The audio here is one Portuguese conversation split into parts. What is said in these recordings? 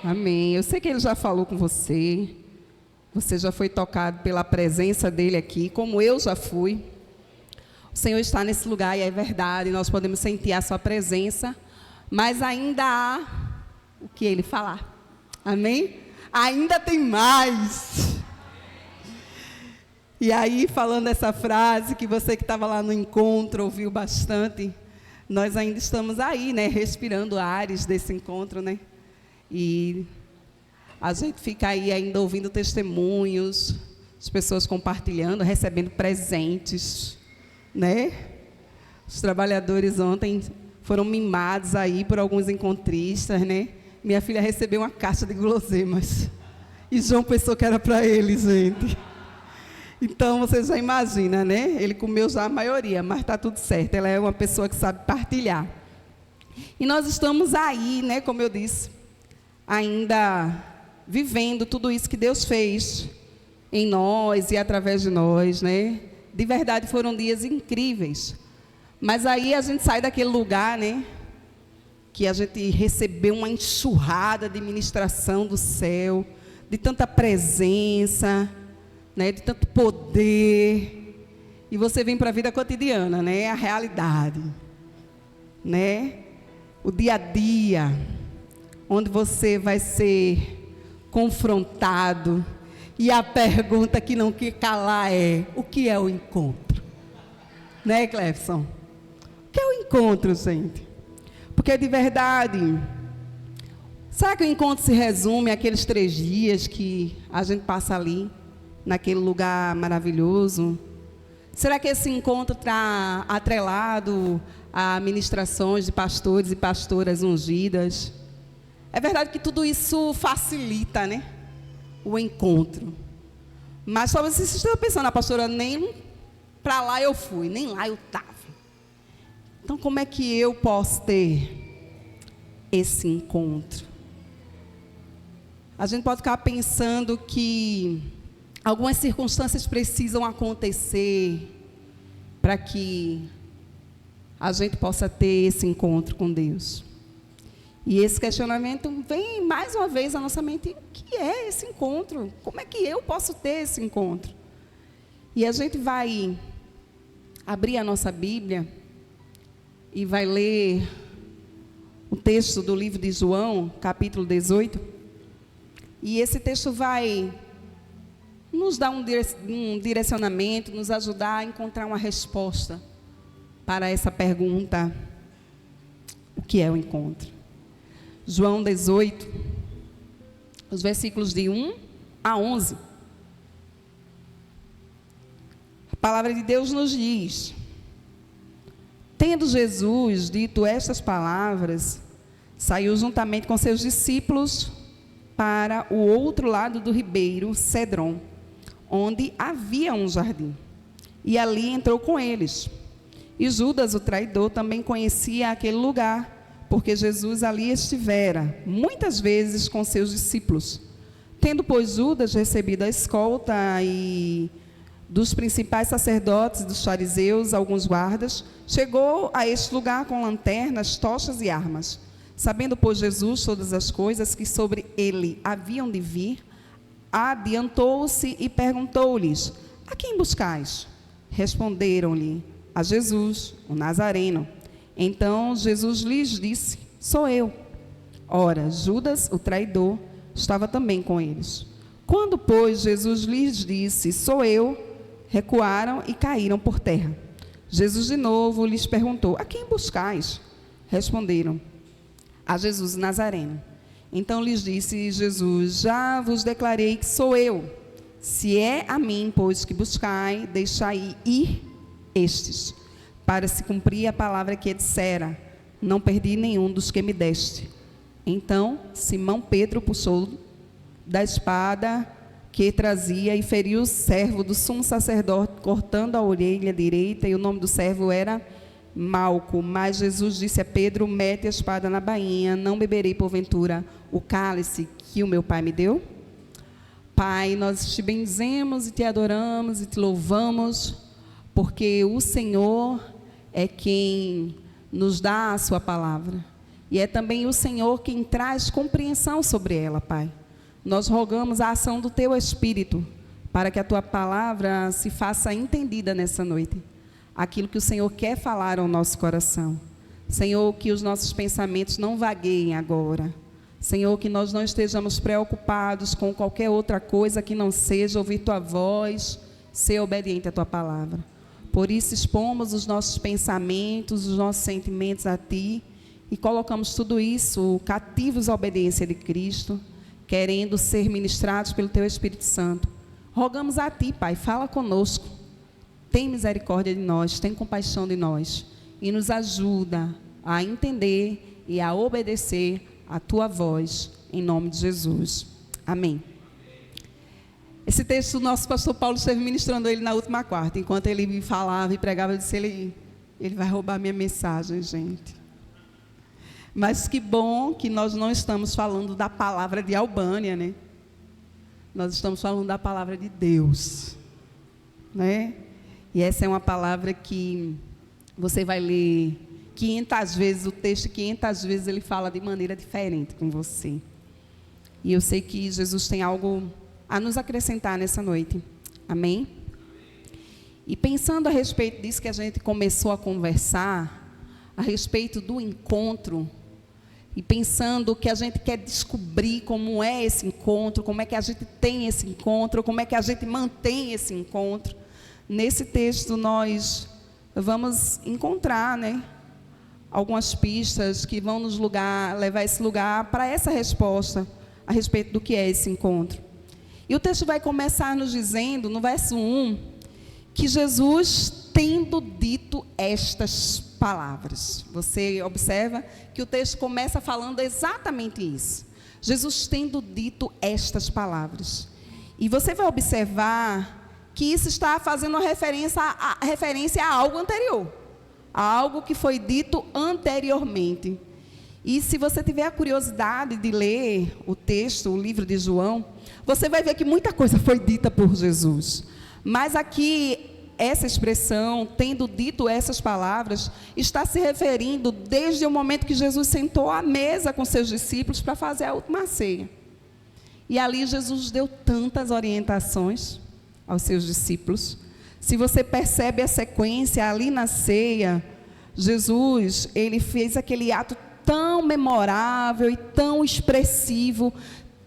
Amém. Eu sei que Ele já falou com você. Você já foi tocado pela presença dEle aqui, como eu já fui. O Senhor está nesse lugar e é verdade. Nós podemos sentir a sua presença. Mas ainda há o que Ele falar. Amém? Ainda tem mais. E aí, falando essa frase, que você que estava lá no encontro ouviu bastante, nós ainda estamos aí, né? Respirando ares desse encontro, né? E a gente fica aí ainda ouvindo testemunhos, as pessoas compartilhando, recebendo presentes, né? Os trabalhadores ontem foram mimados aí por alguns encontristas, né? Minha filha recebeu uma caixa de guloseimas. E João pensou que era para ele, gente. Então, você já imagina, né? Ele comeu já a maioria, mas está tudo certo. Ela é uma pessoa que sabe partilhar. E nós estamos aí, né? Como eu disse, ainda vivendo tudo isso que Deus fez em nós e através de nós, né? De verdade, foram dias incríveis. Mas aí a gente sai daquele lugar, né? Que a gente recebeu uma enxurrada de ministração do céu, de tanta presença, né? De tanto poder. E você vem para a vida cotidiana, né? A realidade, né? O dia a dia, onde você vai ser confrontado. E a pergunta que não quer calar é: o que é o encontro? Né, Clefson? O que é o encontro, gente? Porque de verdade, será que o encontro se resume àqueles 3 dias que a gente passa ali, naquele lugar maravilhoso? Será que esse encontro está atrelado a ministrações de pastores e pastoras ungidas? É verdade que tudo isso facilita, né? O encontro. Mas só você está pensando, a pastora, nem para lá eu fui, nem lá eu estava. Então, como é que eu posso ter esse encontro? A gente pode ficar pensando que algumas circunstâncias precisam acontecer para que a gente possa ter esse encontro com Deus. E esse questionamento vem mais uma vez à nossa mente: o que é esse encontro? Como é que eu posso ter esse encontro? E a gente vai abrir a nossa Bíblia e vai ler o texto do livro de João, capítulo 18. E esse texto vai nos dar um direcionamento, nos ajudar a encontrar uma resposta para essa pergunta: o que é o encontro? João 18, os versículos de 1 a 11. A palavra de Deus nos diz: tendo Jesus dito estas palavras, saiu juntamente com seus discípulos para o outro lado do ribeiro Cedron, onde havia um jardim. E ali entrou com eles. E Judas, o traidor, também conhecia aquele lugar, porque Jesus ali estivera muitas vezes com seus discípulos. Tendo, pois, Judas recebido a escolta e dos principais sacerdotes, dos fariseus, alguns guardas, chegou a este lugar com lanternas, tochas e armas. Sabendo, pois, Jesus todas as coisas que sobre ele haviam de vir, adiantou-se e perguntou-lhes: a quem buscais? Responderam-lhe: a Jesus, o Nazareno. Então Jesus lhes disse: sou eu. Ora, Judas, o traidor, estava também com eles. Quando, pois, Jesus lhes disse: sou eu, recuaram e caíram por terra. Jesus de novo lhes perguntou: a quem buscais? Responderam: a Jesus Nazareno. Então lhes disse Jesus: já vos declarei que sou eu. Se é a mim, pois, que buscai, deixai ir estes, para se cumprir a palavra que dissera: não perdi nenhum dos que me deste. Então Simão Pedro puxou da espada que trazia e feriu o servo do sumo sacerdote, cortando a orelha direita, e o nome do servo era Malco. Mas Jesus disse a Pedro: mete a espada na bainha, não beberei porventura o cálice que o meu Pai me deu? Pai, nós te bendizemos e te adoramos e te louvamos, porque o Senhor é quem nos dá a sua palavra. E é também o Senhor quem traz compreensão sobre ela, Pai. Nós rogamos a ação do Teu Espírito, para que a Tua palavra se faça entendida nessa noite. Aquilo que o Senhor quer falar ao nosso coração. Senhor, que os nossos pensamentos não vagueiem agora. Senhor, que nós não estejamos preocupados com qualquer outra coisa que não seja ouvir Tua voz, ser obediente à Tua palavra. Por isso expomos os nossos pensamentos, os nossos sentimentos a Ti e colocamos tudo isso cativos à obediência de Cristo, querendo ser ministrados pelo Teu Espírito Santo. Rogamos a Ti, Pai, fala conosco, tem misericórdia de nós, tem compaixão de nós e nos ajuda a entender e a obedecer a Tua voz, em nome de Jesus. Amém. Esse texto, o nosso pastor Paulo esteve ministrando ele na última quarta. Enquanto ele me falava e pregava, eu disse, ele vai roubar minha mensagem, gente. Mas que bom que nós não estamos falando da palavra de Albânia, né? Nós estamos falando da palavra de Deus, né? E essa é uma palavra que você vai ler 500 vezes o texto, 500 vezes ele fala de maneira diferente com você. E eu sei que Jesus tem algo a nos acrescentar nessa noite. Amém? E pensando a respeito disso que a gente começou a conversar, a respeito do encontro, e pensando que a gente quer descobrir como é esse encontro, como é que a gente tem esse encontro, como é que a gente mantém esse encontro, nesse texto nós vamos encontrar, né, algumas pistas que vão nos levar esse lugar para essa resposta a respeito do que é esse encontro. E o texto vai começar nos dizendo, no verso 1, que Jesus, tendo dito estas palavras. Você observa que o texto começa falando exatamente isso. Jesus tendo dito estas palavras. E você vai observar que isso está fazendo uma referência a algo anterior. A algo que foi dito anteriormente. E se você tiver a curiosidade de ler o texto, o livro de João, você vai ver que muita coisa foi dita por Jesus. Mas aqui, essa expressão, tendo dito essas palavras, está se referindo desde o momento que Jesus sentou à mesa com seus discípulos para fazer a última ceia. E ali Jesus deu tantas orientações aos seus discípulos. Se você percebe a sequência ali na ceia, Jesus, ele fez aquele ato tão memorável e tão expressivo,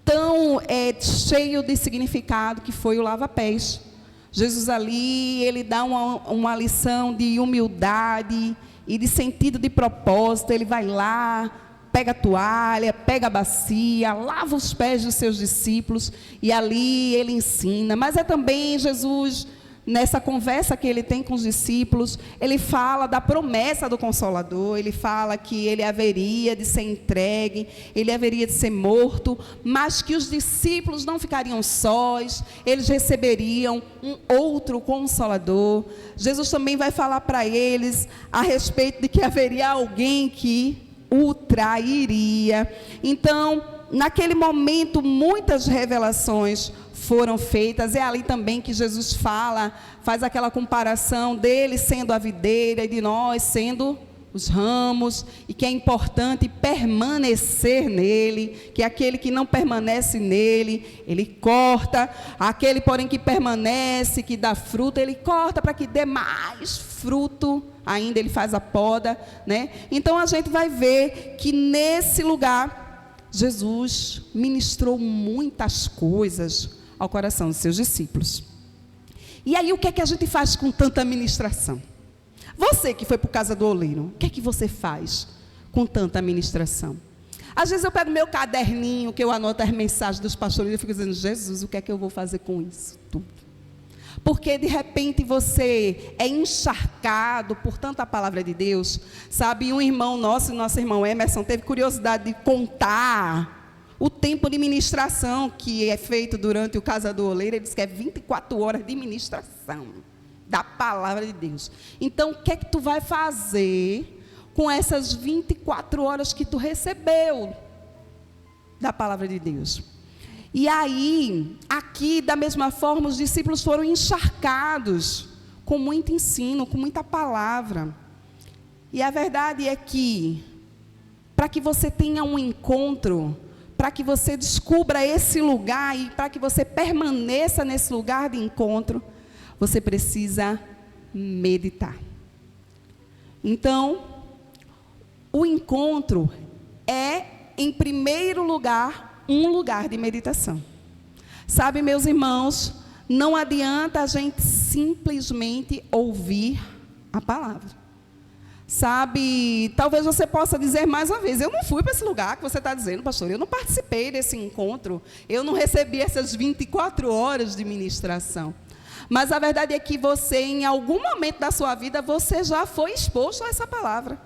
tão cheio de significado, que foi o lava-pés. Jesus ali, ele dá uma lição de humildade e de sentido de propósito. Ele vai lá, pega a toalha, pega a bacia, lava os pés dos seus discípulos e ali ele ensina. Mas é também Jesus, nessa conversa que ele tem com os discípulos, ele fala da promessa do Consolador, ele fala que ele haveria de ser entregue, ele haveria de ser morto, mas que os discípulos não ficariam sós, eles receberiam um outro Consolador. Jesus também vai falar para eles a respeito de que haveria alguém que o trairia. Então, naquele momento, muitas revelações foram feitas. É ali também que Jesus faz aquela comparação dele sendo a videira e de nós sendo os ramos, e que é importante permanecer nele, que aquele que não permanece nele, ele corta, aquele porém que permanece, que dá fruto, ele corta para que dê mais fruto, ainda ele faz a poda, né? Então a gente vai ver que nesse lugar, Jesus ministrou muitas coisas ao coração dos seus discípulos. E aí o que é que a gente faz com tanta ministração? Você que foi para casa do oleiro, o que é que você faz com tanta ministração? Às vezes eu pego meu caderninho, que eu anoto as mensagens dos pastores, e eu fico dizendo, Jesus, o que é que eu vou fazer com isso tudo? Porque de repente você é encharcado por tanta palavra de Deus, sabe? Um irmão nosso irmão Emerson, teve curiosidade de contar o tempo de ministração que é feito durante o Casa do Oleiro. Ele diz que é 24 horas de ministração da palavra de Deus. Então, o que é que tu vai fazer com essas 24 horas que tu recebeu da palavra de Deus? E aí, aqui, da mesma forma, os discípulos foram encharcados com muito ensino, com muita palavra. E a verdade é que para que você tenha um encontro, para que você descubra esse lugar e para que você permaneça nesse lugar de encontro, você precisa meditar. Então, o encontro é, em primeiro lugar, um lugar de meditação. Sabe, meus irmãos, não adianta a gente simplesmente ouvir a palavra. Sabe, talvez você possa dizer mais uma vez, eu não fui para esse lugar que você está dizendo, pastor, eu não participei desse encontro, eu não recebi essas 24 horas de ministração. Mas a verdade é que você, em algum momento da sua vida, você já foi exposto a essa palavra.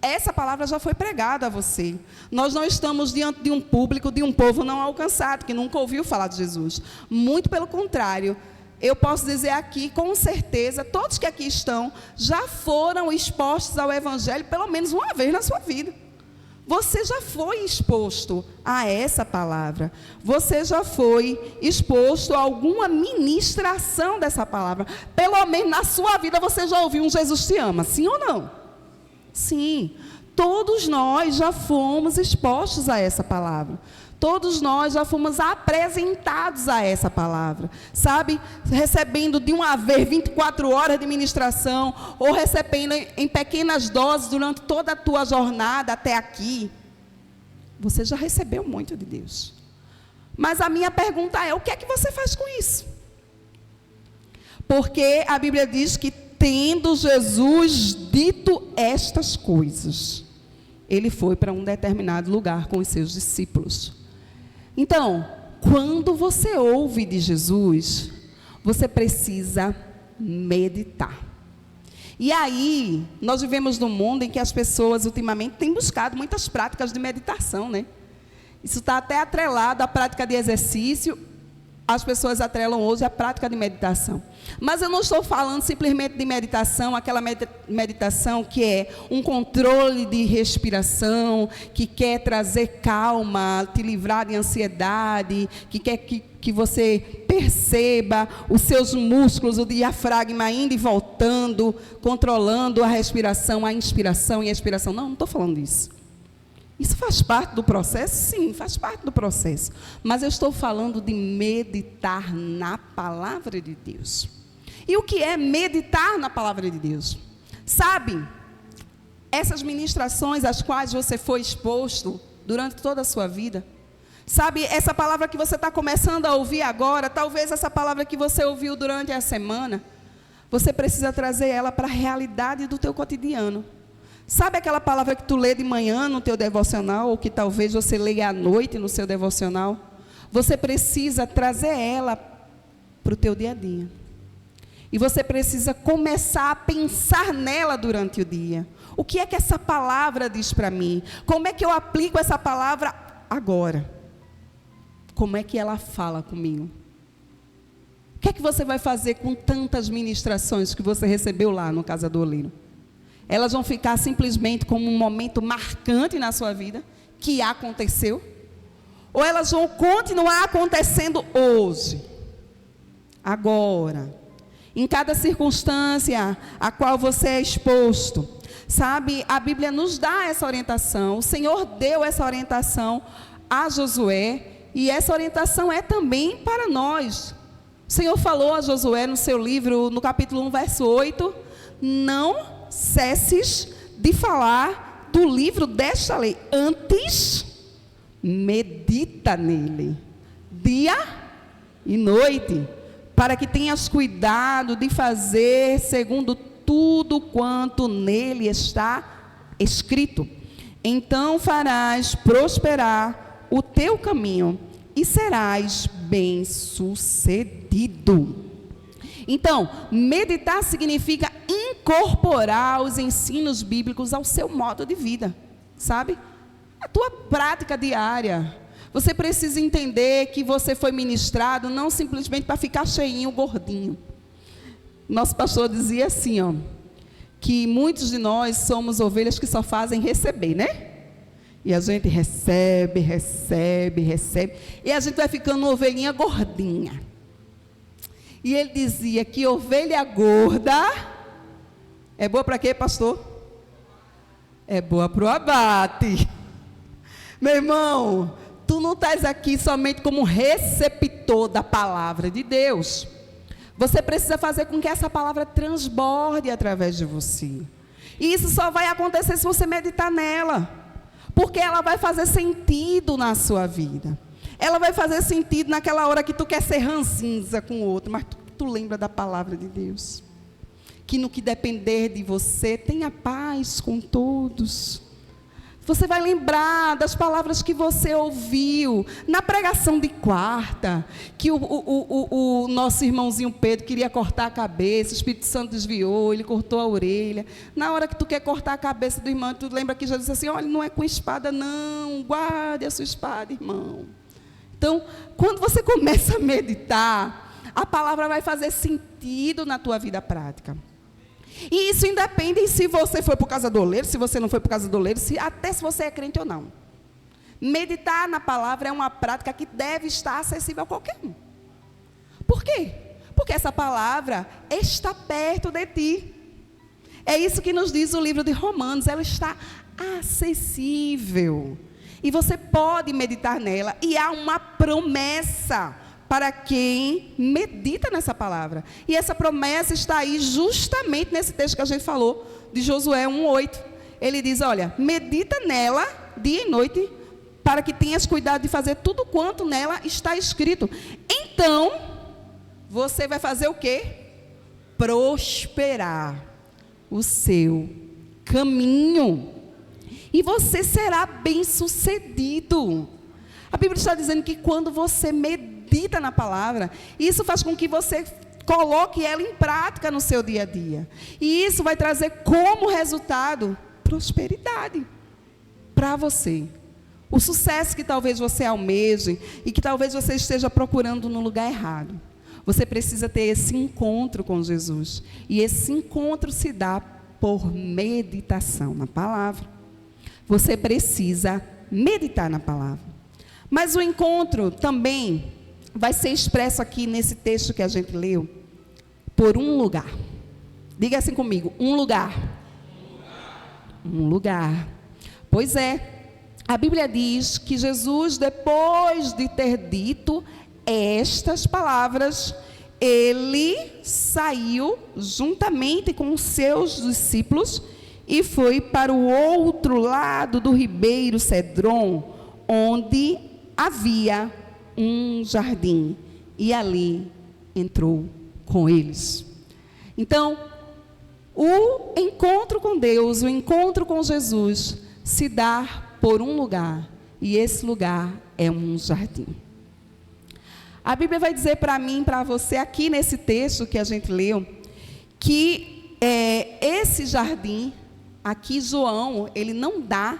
Essa palavra já foi pregada a você. Nós não estamos diante de um público, de um povo não alcançado, que nunca ouviu falar de Jesus. Muito pelo contrário. Eu posso dizer aqui, com certeza, todos que aqui estão, já foram expostos ao Evangelho pelo menos uma vez na sua vida. Você já foi exposto a essa palavra. Você já foi exposto a alguma ministração dessa palavra. Pelo menos na sua vida você já ouviu um Jesus te ama, sim ou não? Sim, todos nós já fomos expostos a essa palavra. Todos nós já fomos apresentados a essa palavra, sabe? Recebendo de uma vez 24 horas de ministração, ou recebendo em pequenas doses durante toda a tua jornada até aqui. Você já recebeu muito de Deus. Mas a minha pergunta é, o que é que você faz com isso? Porque a Bíblia diz que, tendo Jesus dito estas coisas, ele foi para um determinado lugar com os seus discípulos. Então, quando você ouve de Jesus, você precisa meditar. E aí, nós vivemos num mundo em que as pessoas ultimamente têm buscado muitas práticas de meditação, né? Isso está até atrelado à prática de exercício. As pessoas atrelam hoje a prática de meditação. Mas eu não estou falando simplesmente de meditação, aquela meditação que é um controle de respiração, que quer trazer calma, te livrar de ansiedade, que quer que você perceba os seus músculos, o diafragma indo e voltando, controlando a respiração, a inspiração e a expiração. Não estou falando disso. Isso faz parte do processo? Sim, faz parte do processo. Mas eu estou falando de meditar na palavra de Deus. E o que é meditar na palavra de Deus? Sabe, essas ministrações às quais você foi exposto durante toda a sua vida, sabe, essa palavra que você está começando a ouvir agora, talvez essa palavra que você ouviu durante a semana, você precisa trazer ela para a realidade do teu cotidiano. Sabe aquela palavra que tu lê de manhã no teu devocional, ou que talvez você leia à noite no seu devocional? Você precisa trazer ela para o teu dia a dia. E você precisa começar a pensar nela durante o dia. O que é que essa palavra diz para mim? Como é que eu aplico essa palavra agora? Como é que ela fala comigo? O que é que você vai fazer com tantas ministrações que você recebeu lá no Casa do Oleiro? Elas vão ficar simplesmente como um momento marcante na sua vida, que aconteceu? Ou elas vão continuar acontecendo hoje, agora, em cada circunstância a qual você é exposto? Sabe, a Bíblia nos dá essa orientação, o Senhor deu essa orientação a Josué, e essa orientação é também para nós. O Senhor falou a Josué no seu livro, no capítulo 1, verso 8, não cesses de falar do livro desta lei, antes medita nele, dia e noite, para que tenhas cuidado de fazer segundo tudo quanto nele está escrito. Então farás prosperar o teu caminho e serás bem-sucedido. Então, meditar significa incorporar os ensinos bíblicos ao seu modo de vida, sabe? A tua prática diária. Você precisa entender que você foi ministrado não simplesmente para ficar cheinho, gordinho. Nosso pastor dizia assim, ó, que muitos de nós somos ovelhas que só fazem receber, né? E a gente recebe, recebe, recebe, e a gente vai ficando uma ovelhinha gordinha. E ele dizia que ovelha gorda é boa para quê, pastor? É boa para o abate. Meu irmão, tu não estás aqui somente como receptor da palavra de Deus. Você precisa fazer com que essa palavra transborde através de você. E isso só vai acontecer se você meditar nela. Porque ela vai fazer sentido na sua vida. Ela vai fazer sentido naquela hora que tu quer ser ranzinza com o outro, mas tu lembra da palavra de Deus. Que no que depender de você, tenha paz com todos. Você vai lembrar das palavras que você ouviu na pregação de quarta, que o nosso irmãozinho Pedro queria cortar a cabeça, o Espírito Santo desviou, ele cortou a orelha. Na hora que tu quer cortar a cabeça do irmão, tu lembra que Jesus disse assim, olha, não é com espada não, guarde a sua espada, irmão. Então, quando você começa a meditar, a palavra vai fazer sentido na tua vida prática. E isso independe se você foi por causa do oleiro, se você não foi por causa do oleiro, até se você é crente ou não. Meditar na palavra é uma prática que deve estar acessível a qualquer um. Por quê? Porque essa palavra está perto de ti. É isso que nos diz o livro de Romanos, ela está acessível. E você pode meditar nela, e há uma promessa para quem medita nessa palavra. E essa promessa está aí justamente nesse texto que a gente falou, de Josué 1:8. Ele diz, olha, medita nela dia e noite, para que tenhas cuidado de fazer tudo quanto nela está escrito. Então, você vai fazer o quê? Prosperar o seu caminho. E você será bem-sucedido. A Bíblia está dizendo que quando você medita na palavra, isso faz com que você coloque ela em prática no seu dia a dia. E isso vai trazer como resultado prosperidade para você. O sucesso que talvez você almeje e que talvez você esteja procurando no lugar errado. Você precisa ter esse encontro com Jesus. E esse encontro se dá por meditação na palavra. Você precisa meditar na palavra. Mas o encontro também vai ser expresso aqui nesse texto que a gente leu, por um lugar. Diga assim comigo, um lugar. Um lugar. Pois é, a Bíblia diz que Jesus, depois de ter dito estas palavras, ele saiu juntamente com os seus discípulos e foi para o outro lado do ribeiro Cedron, onde havia um jardim, e ali entrou com eles. Então, o encontro com Deus, o encontro com Jesus, se dá por um lugar, e esse lugar é um jardim. A Bíblia vai dizer para mim e para você, aqui nesse texto que a gente leu, que esse jardim, aqui João, ele não dá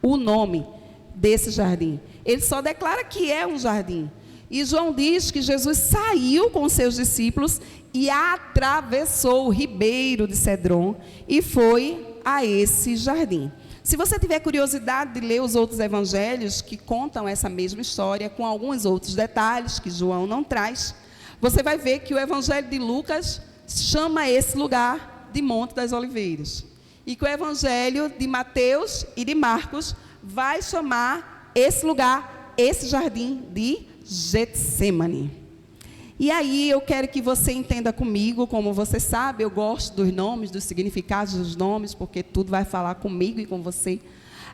o nome desse jardim. Ele só declara que é um jardim. E João diz que Jesus saiu com seus discípulos e atravessou o ribeiro de Cedron e foi a esse jardim. Se você tiver curiosidade de ler os outros evangelhos que contam essa mesma história, com alguns outros detalhes que João não traz, você vai ver que o evangelho de Lucas chama esse lugar de Monte das Oliveiras. E que o evangelho de Mateus e de Marcos vai chamar esse lugar, esse jardim de Getsemane. E aí eu quero que você entenda comigo, como você sabe, eu gosto dos nomes, dos significados dos nomes, porque tudo vai falar comigo e com você.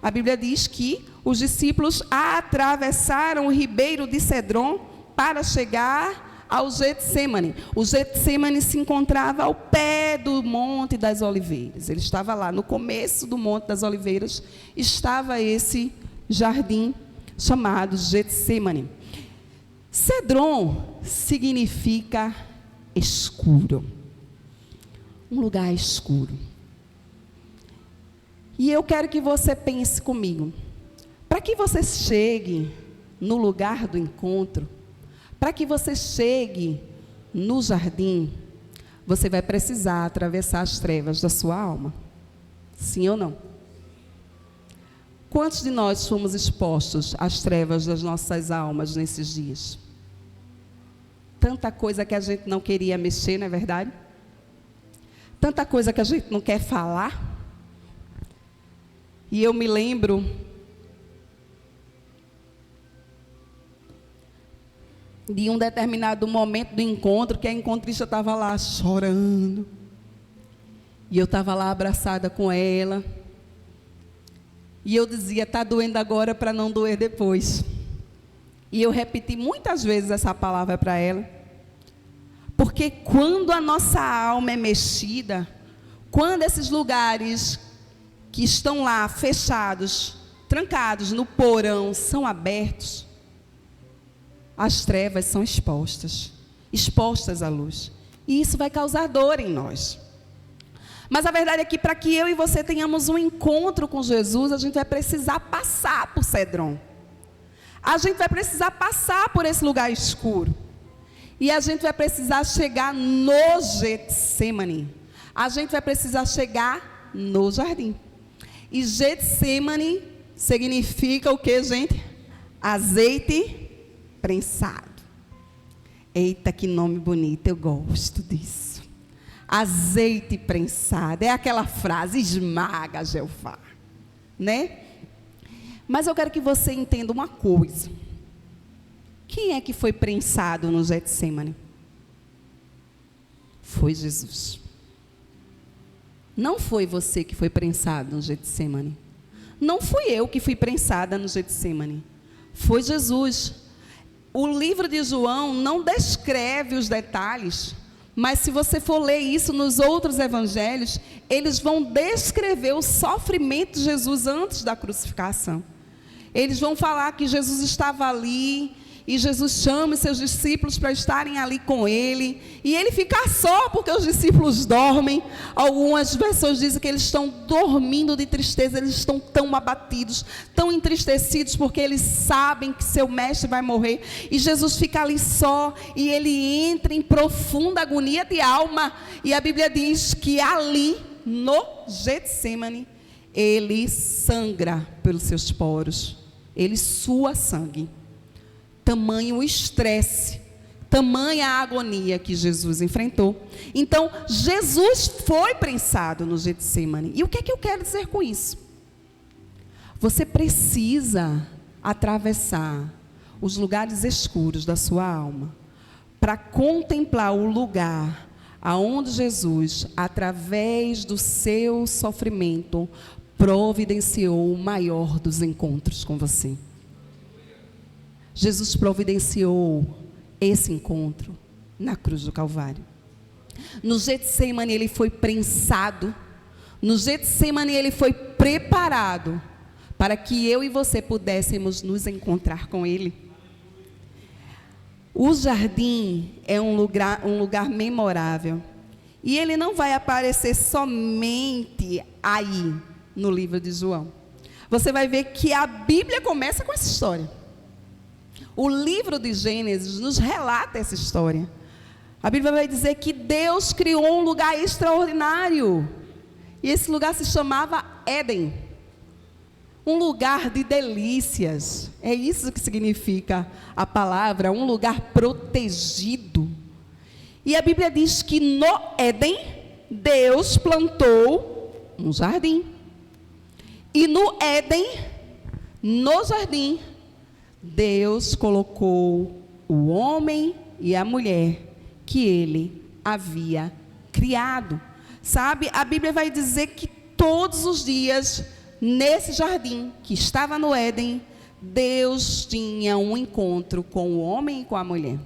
A Bíblia diz que os discípulos atravessaram o ribeiro de Cedron para chegar ao Getsemane. O Getsemane se encontrava ao pé do Monte das Oliveiras. Ele estava lá, no começo do Monte das Oliveiras, estava esse jardim chamado Getsemane. Cedron significa escuro, um lugar escuro. E eu quero que você pense comigo, para que você chegue no lugar do encontro, para que você chegue no jardim, você vai precisar atravessar as trevas da sua alma, sim ou não? Quantos de nós fomos expostos às trevas das nossas almas nesses dias? Tanta coisa que a gente não queria mexer, não é verdade? Tanta coisa que a gente não quer falar. E eu me lembro de um determinado momento do encontro, que a encontrista estava lá chorando. E eu estava lá abraçada com ela. E eu dizia, está doendo agora para não doer depois. E eu repeti muitas vezes essa palavra para ela. Porque quando a nossa alma é mexida, quando esses lugares que estão lá fechados, trancados no porão, são abertos, as trevas são expostas à luz. E isso vai causar dor em nós. Mas a verdade é que para que eu e você tenhamos um encontro com Jesus, a gente vai precisar passar por Cedron. A gente vai precisar passar por esse lugar escuro. E a gente vai precisar chegar no Getsemane. A gente vai precisar chegar no jardim. E Getsemane significa o que, gente? Azeite prensado. Eita, que nome bonito, eu gosto disso. Azeite prensado, é aquela frase, esmaga Jeová, né? Mas eu quero que você entenda uma coisa. Quem é que foi prensado no Getsemane? Foi Jesus. Não foi você que foi prensado no Getsemane. Não fui eu que fui prensada no Getsemane. Foi Jesus. O livro de João não descreve os detalhes, mas se você for ler isso nos outros evangelhos, eles vão descrever o sofrimento de Jesus antes da crucificação. Eles vão falar que Jesus estava ali, e Jesus chama os seus discípulos para estarem ali com ele, e ele fica só porque os discípulos dormem. Algumas versões dizem que eles estão dormindo de tristeza, eles estão tão abatidos, tão entristecidos, porque eles sabem que seu mestre vai morrer, e Jesus fica ali só, e ele entra em profunda agonia de alma, e a Bíblia diz que ali, no Getsemane, ele sangra pelos seus poros, ele sua sangue. Tamanho o estresse, tamanha a agonia que Jesus enfrentou. Então, Jesus foi prensado no Getsemane. E o que é que eu quero dizer com isso? Você precisa atravessar os lugares escuros da sua alma para contemplar o lugar aonde Jesus, através do seu sofrimento, providenciou o maior dos encontros com você. Jesus providenciou esse encontro na cruz do Calvário. No Getsemane ele foi prensado. No Getsemane ele foi preparado para que eu e você pudéssemos nos encontrar com ele. O jardim é um lugar memorável. E ele não vai aparecer somente aí no livro de João. Você vai ver que a Bíblia começa com essa história. O livro de Gênesis nos relata essa história. A Bíblia vai dizer que Deus criou um lugar extraordinário. E esse lugar se chamava Éden. Um lugar de delícias. É isso que significa a palavra, um lugar protegido. E a Bíblia diz que no Éden, Deus plantou um jardim. E no Éden, no jardim, Deus colocou o homem e a mulher que ele havia criado. Sabe, a Bíblia vai dizer que todos os dias, nesse jardim que estava no Éden, Deus tinha um encontro com o homem e com a mulher.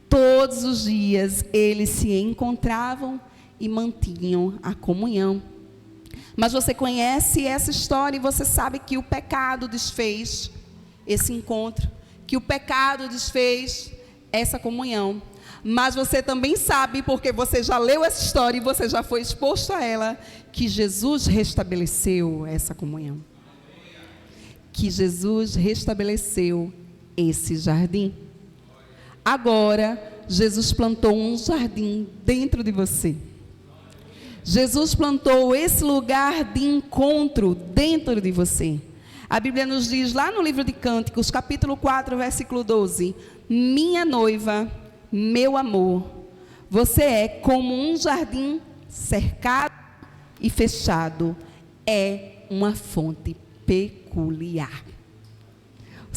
Todos os dias eles se encontravam e mantinham a comunhão. Mas você conhece essa história e você sabe que o pecado desfez esse encontro, que o pecado desfez essa comunhão. Mas você também sabe, porque você já leu essa história e você já foi exposto a ela, que Jesus restabeleceu essa comunhão. Que Jesus restabeleceu esse jardim. Agora, Jesus plantou um jardim dentro de você. Jesus plantou esse lugar de encontro dentro de você. A Bíblia nos diz lá no livro de Cânticos, capítulo 4, versículo 12: minha noiva, meu amor, você é como um jardim cercado e fechado, é uma fonte peculiar.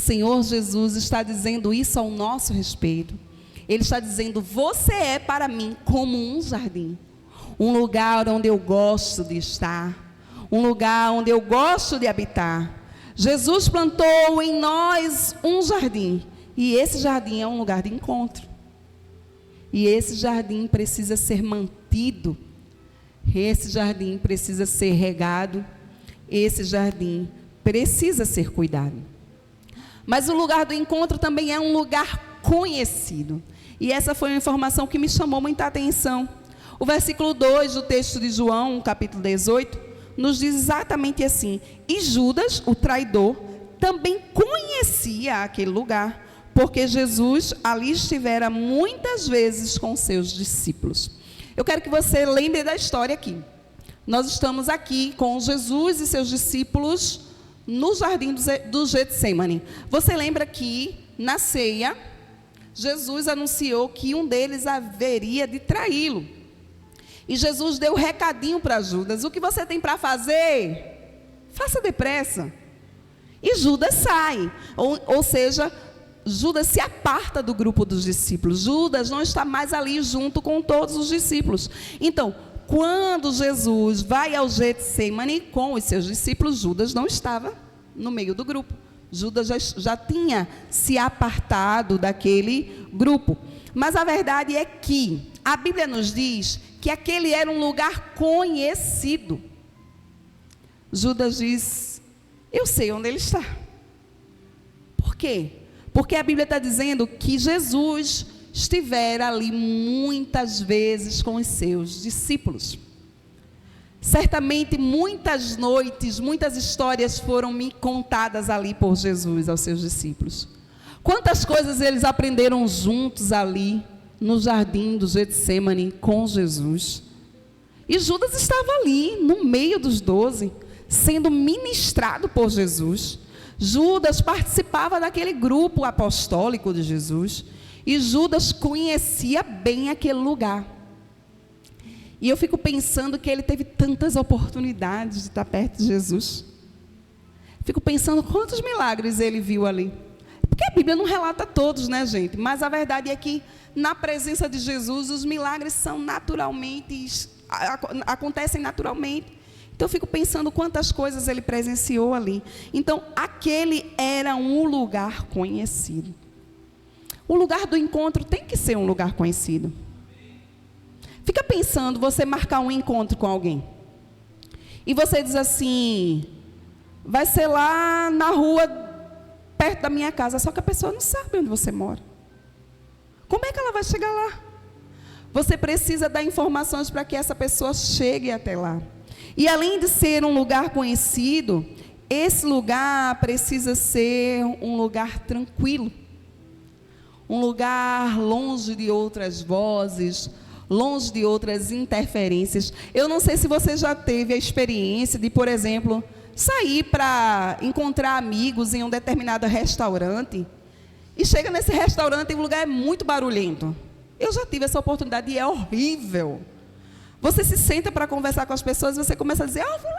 Senhor Jesus está dizendo isso ao nosso respeito. Ele está dizendo: você é para mim como um jardim, um lugar onde eu gosto de estar, um lugar onde eu gosto de habitar. Jesus plantou em nós um jardim, e esse jardim é um lugar de encontro. E esse jardim precisa ser mantido, esse jardim precisa ser regado, esse jardim precisa ser cuidado. Mas o lugar do encontro também é um lugar conhecido. E essa foi uma informação que me chamou muita atenção. O versículo 2 do texto de João, capítulo 18, nos diz exatamente assim: e Judas, o traidor, também conhecia aquele lugar, porque Jesus ali estivera muitas vezes com seus discípulos. Eu quero que você lembre da história aqui. Nós estamos aqui com Jesus e seus discípulos no jardim do Getsemane. Você lembra que na ceia, Jesus anunciou que um deles haveria de traí-lo. E Jesus deu um recadinho para Judas: o que você tem para fazer? Faça depressa. E Judas sai, ou seja, Judas se aparta do grupo dos discípulos. Judas não está mais ali junto com todos os discípulos. Então, quando Jesus vai ao Getsemane com os seus discípulos, Judas não estava no meio do grupo. Judas já tinha se apartado daquele grupo. Mas a verdade é que a Bíblia nos diz que aquele era um lugar conhecido. Judas diz: eu sei onde ele está. Por quê? Porque a Bíblia está dizendo que Jesus estivera ali muitas vezes com os seus discípulos. Certamente muitas noites, muitas histórias foram me contadas ali por Jesus aos seus discípulos. Quantas coisas eles aprenderam juntos ali no jardim do Getsemane com Jesus. E Judas estava ali no meio dos 12, sendo ministrado por Jesus. Judas participava daquele grupo apostólico de Jesus. E Judas conhecia bem aquele lugar. E eu fico pensando que ele teve tantas oportunidades de estar perto de Jesus. Fico pensando quantos milagres ele viu ali. Porque a Bíblia não relata todos, né, gente? Mas a verdade é que na presença de Jesus os milagres são naturalmente, acontecem naturalmente. Então eu fico pensando quantas coisas ele presenciou ali. Então aquele era um lugar conhecido. O lugar do encontro tem que ser um lugar conhecido. Fica pensando, você marcar um encontro com alguém. E você diz assim: vai ser lá na rua, perto da minha casa. Só que a pessoa não sabe onde você mora. Como é que ela vai chegar lá? Você precisa dar informações para que essa pessoa chegue até lá. E além de ser um lugar conhecido, esse lugar precisa ser um lugar tranquilo. Um lugar longe de outras vozes, longe de outras interferências. Eu não sei se você já teve a experiência de, por exemplo, sair para encontrar amigos em um determinado restaurante, e chega nesse restaurante e o lugar é muito barulhento. Eu já tive essa oportunidade e é horrível. Você se senta para conversar com as pessoas e você começa a dizer: oh, fulano,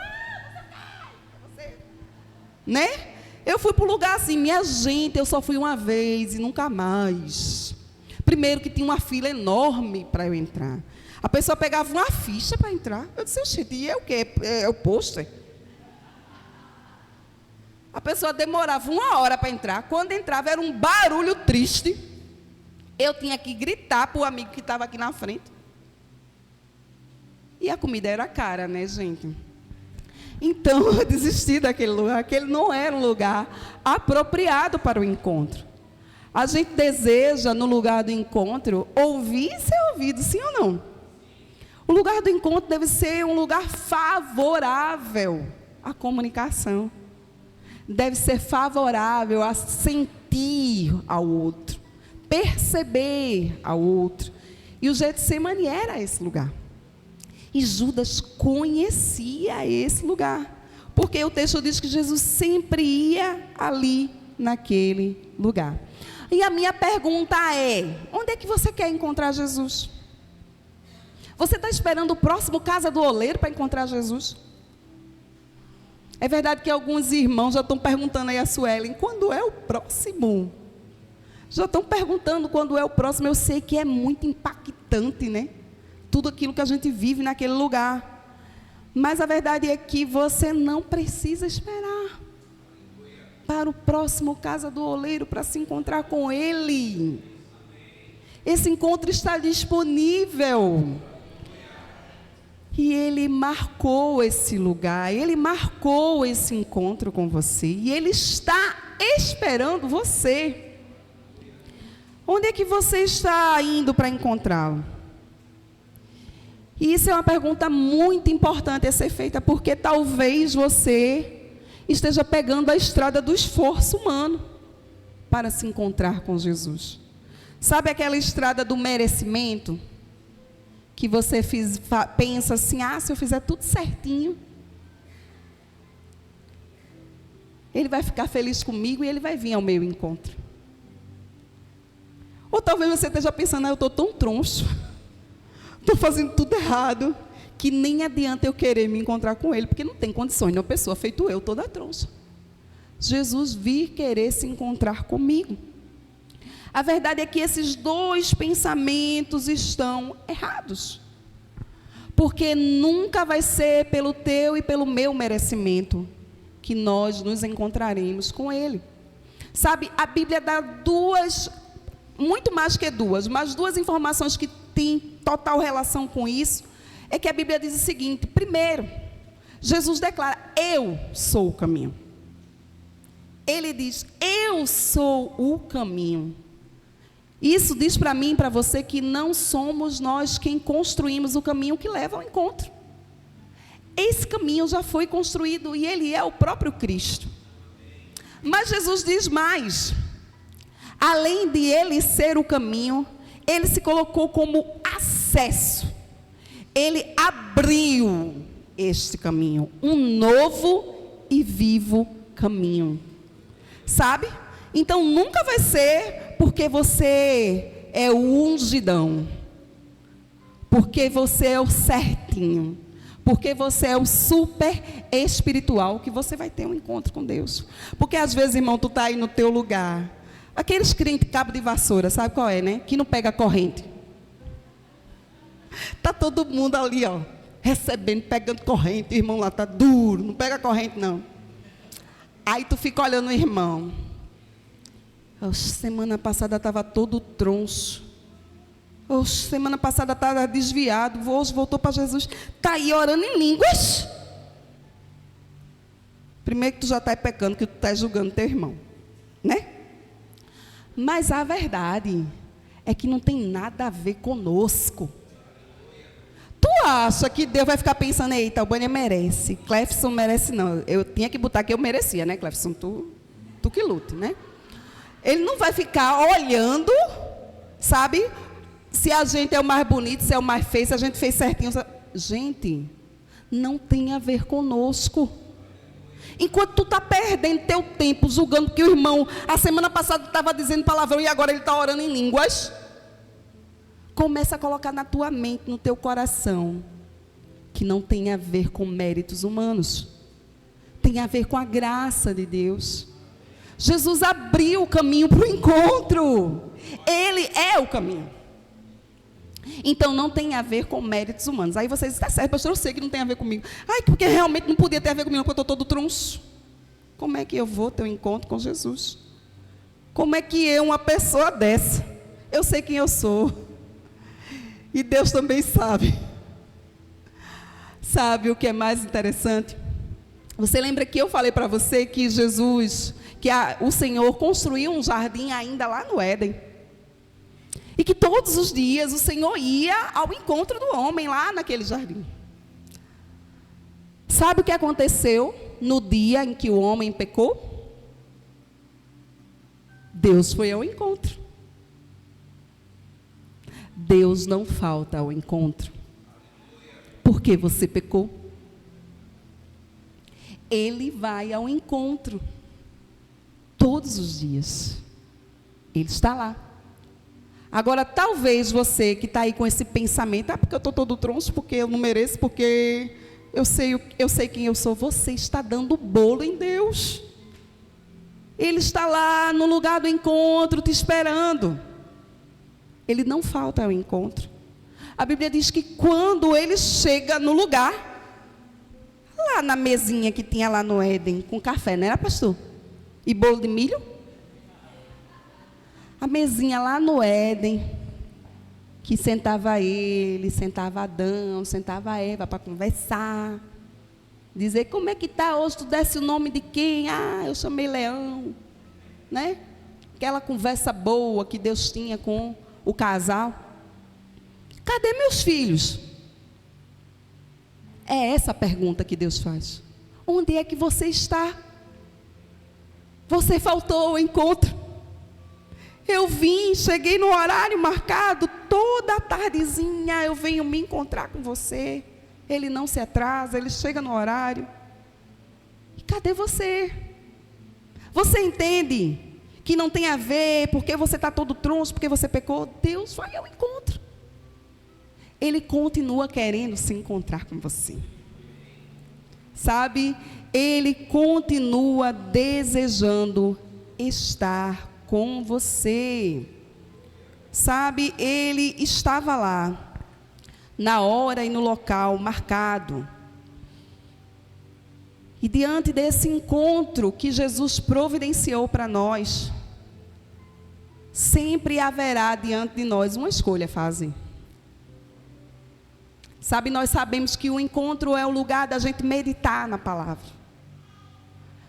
né? Eu fui para um lugar assim, minha gente, eu só fui uma vez e nunca mais. Primeiro que tinha uma fila enorme para eu entrar. A pessoa pegava uma ficha para entrar. Eu disse: gente, e é o quê? É o pôster? A pessoa demorava 1 hora para entrar. Quando entrava era um barulho triste. Eu tinha que gritar para o amigo que estava aqui na frente. E a comida era cara, né, gente? Então eu desisti daquele lugar. Aquele não era um lugar apropriado para o encontro. A gente deseja, no lugar do encontro, ouvir e ser ouvido, sim ou não? O lugar do encontro deve ser um lugar favorável à comunicação. Deve ser favorável a sentir ao outro, perceber ao outro. E o Getsemane era esse lugar. E Judas conhecia esse lugar, porque o texto diz que Jesus sempre ia ali, naquele lugar. E a minha pergunta é: onde é que você quer encontrar Jesus? Você está esperando o próximo Casa do Oleiro para encontrar Jesus? É verdade que alguns irmãos já estão perguntando aí a Suelen, quando é o próximo? Já estão perguntando quando é o próximo. Eu sei que é muito impactante, né? Tudo aquilo que a gente vive naquele lugar. Mas a verdade é que você não precisa esperar para o próximo Casa do Oleiro para se encontrar com Ele. Esse encontro está disponível. E Ele marcou esse lugar, Ele marcou esse encontro com você. E Ele está esperando você. Onde é que você está indo para encontrá-lo? E isso é uma pergunta muito importante a ser feita, porque talvez você esteja pegando a estrada do esforço humano para se encontrar com Jesus. Sabe aquela estrada do merecimento? Que você pensa assim, se eu fizer tudo certinho, Ele vai ficar feliz comigo e Ele vai vir ao meu encontro. Ou talvez você esteja pensando, eu estou tão troncho, estou fazendo tudo errado, que nem adianta eu querer me encontrar com Ele, porque não tem condições de uma pessoa feito eu, toda troncha. Jesus vir querer se encontrar comigo. A verdade é que esses dois pensamentos estão errados. Porque nunca vai ser pelo teu e pelo meu merecimento que nós nos encontraremos com Ele. Sabe, a Bíblia dá muito mais que duas, mas duas informações que têm total relação com isso, é que a Bíblia diz o seguinte: primeiro, Jesus declara, eu sou o caminho. Ele diz, eu sou o caminho. Isso diz para mim e para você que não somos nós quem construímos o caminho que leva ao encontro. Esse caminho já foi construído e Ele é o próprio Cristo. Mas Jesus diz mais. Além de Ele ser o caminho, Ele se colocou como acesso. Ele abriu este caminho, um novo e vivo caminho. Sabe? Então nunca vai ser porque você é o ungidão, porque você é o certinho, porque você é o super espiritual, que você vai ter um encontro com Deus. Porque às vezes, irmão, tu está aí no teu lugar, aqueles crentes cabo de vassoura, sabe qual é, né? Que não pega corrente. Está todo mundo ali, ó, recebendo, pegando corrente, o irmão lá está duro, não pega corrente não. Aí tu fica olhando o irmão. Semana passada estava todo troncho. Semana passada estava desviado. Hoje voltou para Jesus. Está aí orando em línguas. Primeiro que tu já está pecando, que tu está julgando teu irmão. Né? Mas a verdade é que não tem nada a ver conosco. Tu acha que Deus vai ficar pensando, eita, o Bânia merece. Clefson merece não. Eu tinha que botar que eu merecia, né, Clefson? Tu que lute, né? Ele não vai ficar olhando, sabe, se a gente é o mais bonito, se é o mais feio, se a gente fez certinho. Gente, não tem a ver conosco. Enquanto tu está perdendo teu tempo, julgando que o irmão, a semana passada estava dizendo palavrão e agora ele está orando em línguas, começa a colocar na tua mente, no teu coração, que não tem a ver com méritos humanos, tem a ver com a graça de Deus. Jesus abriu o caminho para o encontro. Ele é o caminho. Então não tem a ver com méritos humanos. Aí vocês dizem, está certo, pastor, eu sei que não tem a ver comigo. Porque realmente não podia ter a ver comigo, porque eu estou todo troncho. Como é que eu vou ter um encontro com Jesus? Como é que eu, uma pessoa dessa, eu sei quem eu sou. E Deus também sabe. Sabe o que é mais interessante? Você lembra que eu falei para você que Jesus, o Senhor construiu um jardim ainda lá no Éden. E que todos os dias o Senhor ia ao encontro do homem lá naquele jardim. Sabe o que aconteceu no dia em que o homem pecou? Deus foi ao encontro. Deus não falta ao encontro. Porque você pecou. Ele vai ao encontro. Todos os dias. Ele está lá. Agora, talvez você que está aí com esse pensamento, porque eu estou todo troncho, porque eu não mereço, porque eu sei quem eu sou. Você está dando bolo em Deus. Ele está lá no lugar do encontro te esperando. Ele não falta ao encontro. A Bíblia diz que quando ele chega no lugar, lá na mesinha que tinha lá no Éden, com café, não era, pastor? E bolo de milho? A mesinha lá no Éden, que sentava ele, sentava Adão, sentava Eva para conversar. Dizer, como é que está hoje? Tu desse o nome de quem? Ah, eu chamei Leão. Né? Aquela conversa boa que Deus tinha com o casal. Cadê meus filhos? É essa a pergunta que Deus faz. Onde é que você está? Você faltou ao encontro. Eu cheguei no horário marcado, toda a tardezinha eu venho me encontrar com você. Ele não se atrasa, ele chega no horário. E cadê você? Você entende que não tem a ver porque você está todo troncho, porque você pecou? Deus vai ao encontro. Ele continua querendo se encontrar com você. Sabe? Ele continua desejando estar com você. Sabe? Ele estava lá, na hora e no local marcado. E diante desse encontro que Jesus providenciou para nós, sempre haverá diante de nós uma escolha a fazer. Sabe, nós sabemos que o encontro é o lugar da gente meditar na palavra.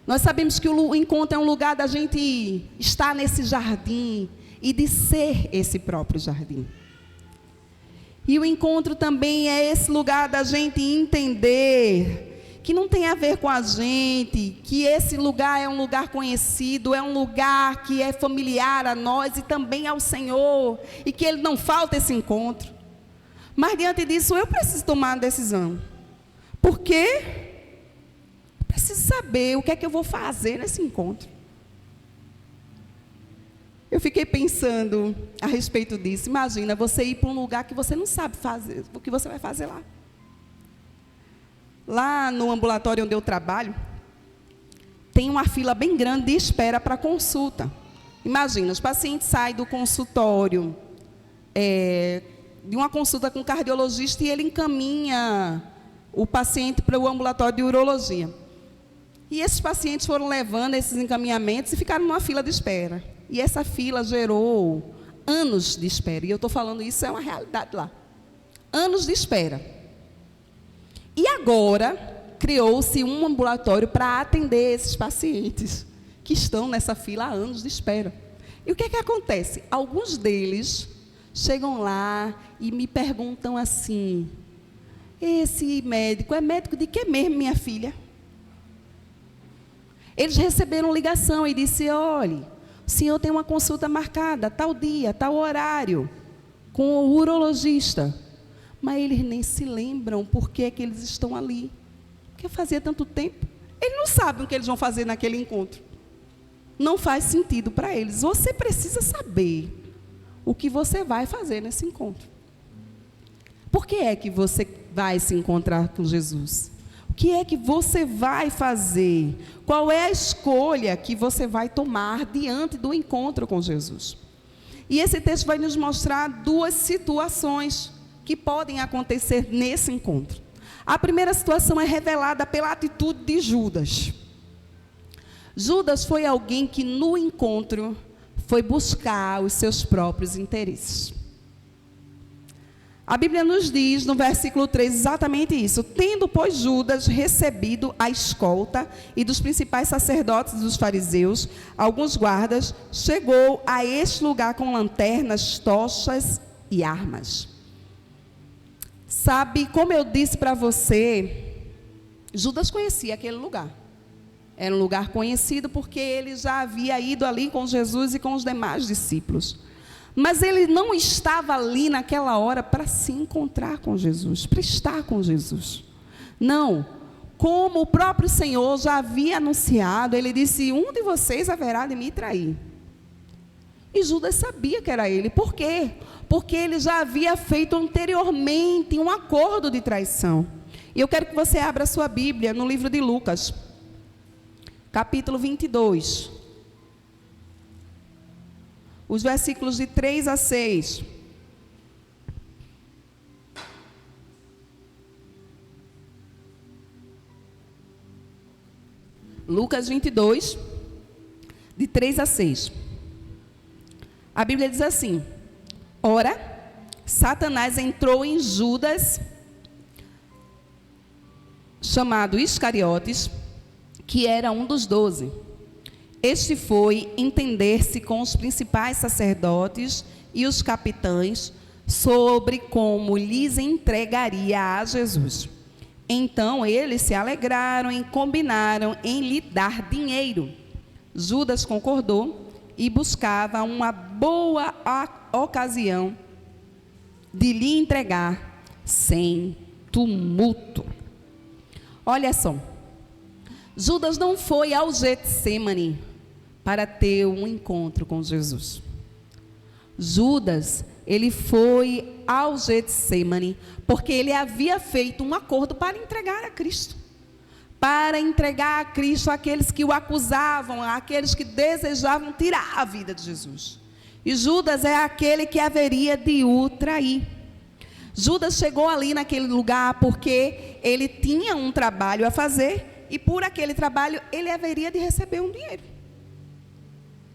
Nós sabemos que o encontro é um lugar da gente estar nesse jardim e de ser esse próprio jardim. E o encontro também é esse lugar da gente entender que não tem a ver com a gente, que esse lugar é um lugar conhecido, é um lugar que é familiar a nós e também ao Senhor, e que Ele não falta esse encontro. Mas diante disso eu preciso tomar uma decisão. Por quê? Eu preciso saber o que é que eu vou fazer nesse encontro. Eu fiquei pensando a respeito disso. Imagina você ir para um lugar que você não sabe fazer, o que você vai fazer lá. Lá no ambulatório onde eu trabalho, tem uma fila bem grande de espera para consulta. Imagina, os pacientes saem do consultório, de uma consulta com o cardiologista, e ele encaminha o paciente para o ambulatório de urologia. E esses pacientes foram levando esses encaminhamentos e ficaram numa fila de espera. E essa fila gerou anos de espera. E eu estou falando isso, é uma realidade lá. Anos de espera. E agora, criou-se um ambulatório para atender esses pacientes que estão nessa fila há anos de espera. E o que é que acontece? Alguns deles chegam lá e me perguntam assim: esse médico é médico de que mesmo, minha filha? Eles receberam ligação e disse: olhe, o senhor tem uma consulta marcada, tal dia, tal horário, com o urologista. Mas eles nem se lembram por que é que eles estão ali. Porque fazia tanto tempo. Eles não sabem o que eles vão fazer naquele encontro. Não faz sentido para eles. Você precisa saber o que você vai fazer nesse encontro. Por que é que você vai se encontrar com Jesus? O que é que você vai fazer? Qual é a escolha que você vai tomar diante do encontro com Jesus? E esse texto vai nos mostrar duas situações que podem acontecer nesse encontro. A primeira situação é revelada pela atitude de Judas. Judas foi alguém que no encontro foi buscar os seus próprios interesses. A Bíblia nos diz no versículo 3 exatamente isso: tendo, pois, Judas recebido a escolta e dos principais sacerdotes dos fariseus, alguns guardas, chegou a este lugar com lanternas, tochas e armas. Sabe, como eu disse para você, Judas conhecia aquele lugar. Era um lugar conhecido porque ele já havia ido ali com Jesus e com os demais discípulos. Mas ele não estava ali naquela hora para se encontrar com Jesus, para estar com Jesus. Não, como o próprio Senhor já havia anunciado, ele disse: um de vocês haverá de me trair. E Judas sabia que era ele. Por quê? Porque ele já havia feito anteriormente um acordo de traição. E eu quero que você abra a sua Bíblia no livro de Lucas, capítulo 22. Os versículos de 3 a 6. Lucas 22, de 3 a 6. A Bíblia diz assim: ora, Satanás entrou em Judas, chamado Iscariotes, que era um dos 12. Este foi entender-se com os principais sacerdotes e os capitães sobre como lhes entregaria a Jesus. Então eles se alegraram e combinaram em lhe dar dinheiro. Judas concordou e buscava uma boa ocasião de lhe entregar sem tumulto. Olha só, Judas não foi ao Getsêmani para ter um encontro com Jesus. Judas, ele foi ao Getsêmani porque ele havia feito um acordo para entregar a Cristo. Para entregar a Cristo aqueles que o acusavam, aqueles que desejavam tirar a vida de Jesus. E Judas é aquele que haveria de o trair. Judas chegou ali naquele lugar porque ele tinha um trabalho a fazer e por aquele trabalho ele haveria de receber um dinheiro.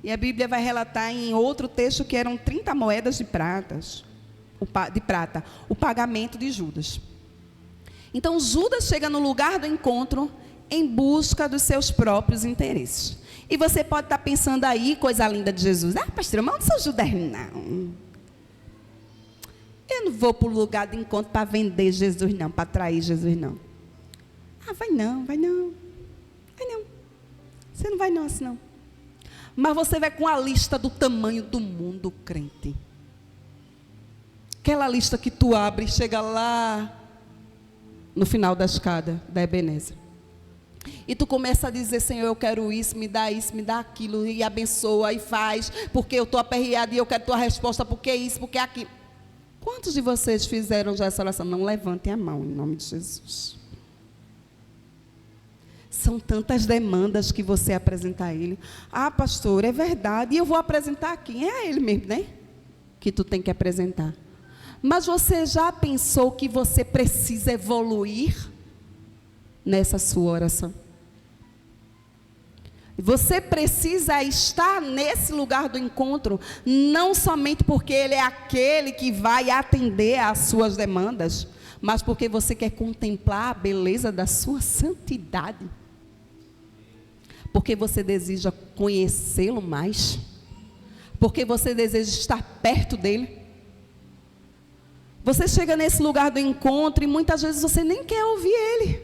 E a Bíblia vai relatar em outro texto que eram 30 moedas de prata, o pagamento de Judas. Então Judas chega no lugar do encontro em busca dos seus próprios interesses. E você pode estar pensando aí, coisa linda de Jesus: ah, pastor, mas não sou Judas não. Eu não vou para o lugar de encontro para vender Jesus não, para atrair Jesus não. Ah, vai não. Vai não. Você não vai não assim não. Mas você vai com a lista do tamanho do mundo, crente. Aquela lista que tu abre e chega lá no final da escada da Ebenezer. E tu começa a dizer: Senhor, eu quero isso, me dá aquilo, e abençoa, e faz, porque eu estou aperreado e eu quero tua resposta, porque isso, porque aquilo. Quantos de vocês fizeram já essa oração? Não levantem a mão, em nome de Jesus. São tantas demandas que você apresenta a Ele. Ah, pastor, é verdade, e eu vou apresentar a quem? É a Ele mesmo, né? Que tu tem que apresentar. Mas você já pensou que você precisa evoluir nessa sua oração? Você precisa estar nesse lugar do encontro, não somente porque Ele é aquele que vai atender às suas demandas, mas porque você quer contemplar a beleza da sua santidade. Porque você deseja conhecê-lo mais. Porque você deseja estar perto dele. Você chega nesse lugar do encontro e muitas vezes você nem quer ouvir ele.